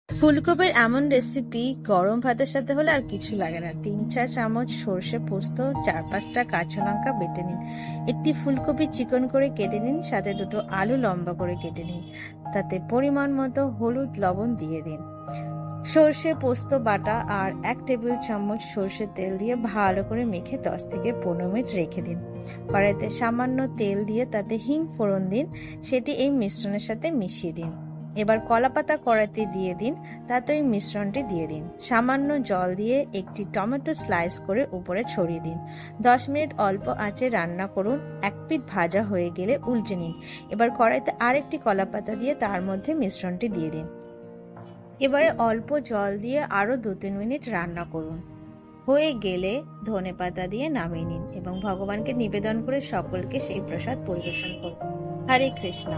ফুলকপির এমন রেসিপি গরম ভাতের সাথে হলে আর কিছু লাগে না। 3-4 চামচ সর্ষে পোস্ত, 4-5টা কাঁচা লঙ্কা বেটে নিন। একটি ফুলকপি চিকন করে কেটে নিন, সাথে দুটো আলু লম্বা করে কেটে নিন। তাতে পরিমাণ মতো হলুদ লবণ দিয়ে দিন। সর্ষে পোস্ত বাটা আর 1 টেবিল চামচ সর্ষের তেল দিয়ে ভালো করে মেখে 10 থেকে 15 মিনিট রেখে দিন। কড়াইতে সামান্য তেল দিয়ে তাতে হিং ফোড়ন দিন, সেটি এই মিশ্রণের সাথে মিশিয়ে দিন। এবার কলাপাতা কড়াইতে দিয়ে দিন, তাতে ওই মিশ্রণটি দিয়ে দিন। সামান্য জল দিয়ে একটি টমেটো স্লাইস করে উপরে ছড়িয়ে দিন। 10 মিনিট অল্প আঁচে রান্না করুন। এক পিঠ ভাজা হয়ে গেলে উল্টে নিন। এবার কড়াইতে আরেকটি কলাপাতা দিয়ে তার মধ্যে মিশ্রণটি দিয়ে দিন। এবারে অল্প জল দিয়ে আরও 2-3 মিনিট রান্না করুন। হয়ে গেলে ধনেপাতা দিয়ে নামিয়ে নিন এবং ভগবানকে নিবেদন করে সকলকে সেই প্রসাদ পরিবেশন করুন। হরে কৃষ্ণ।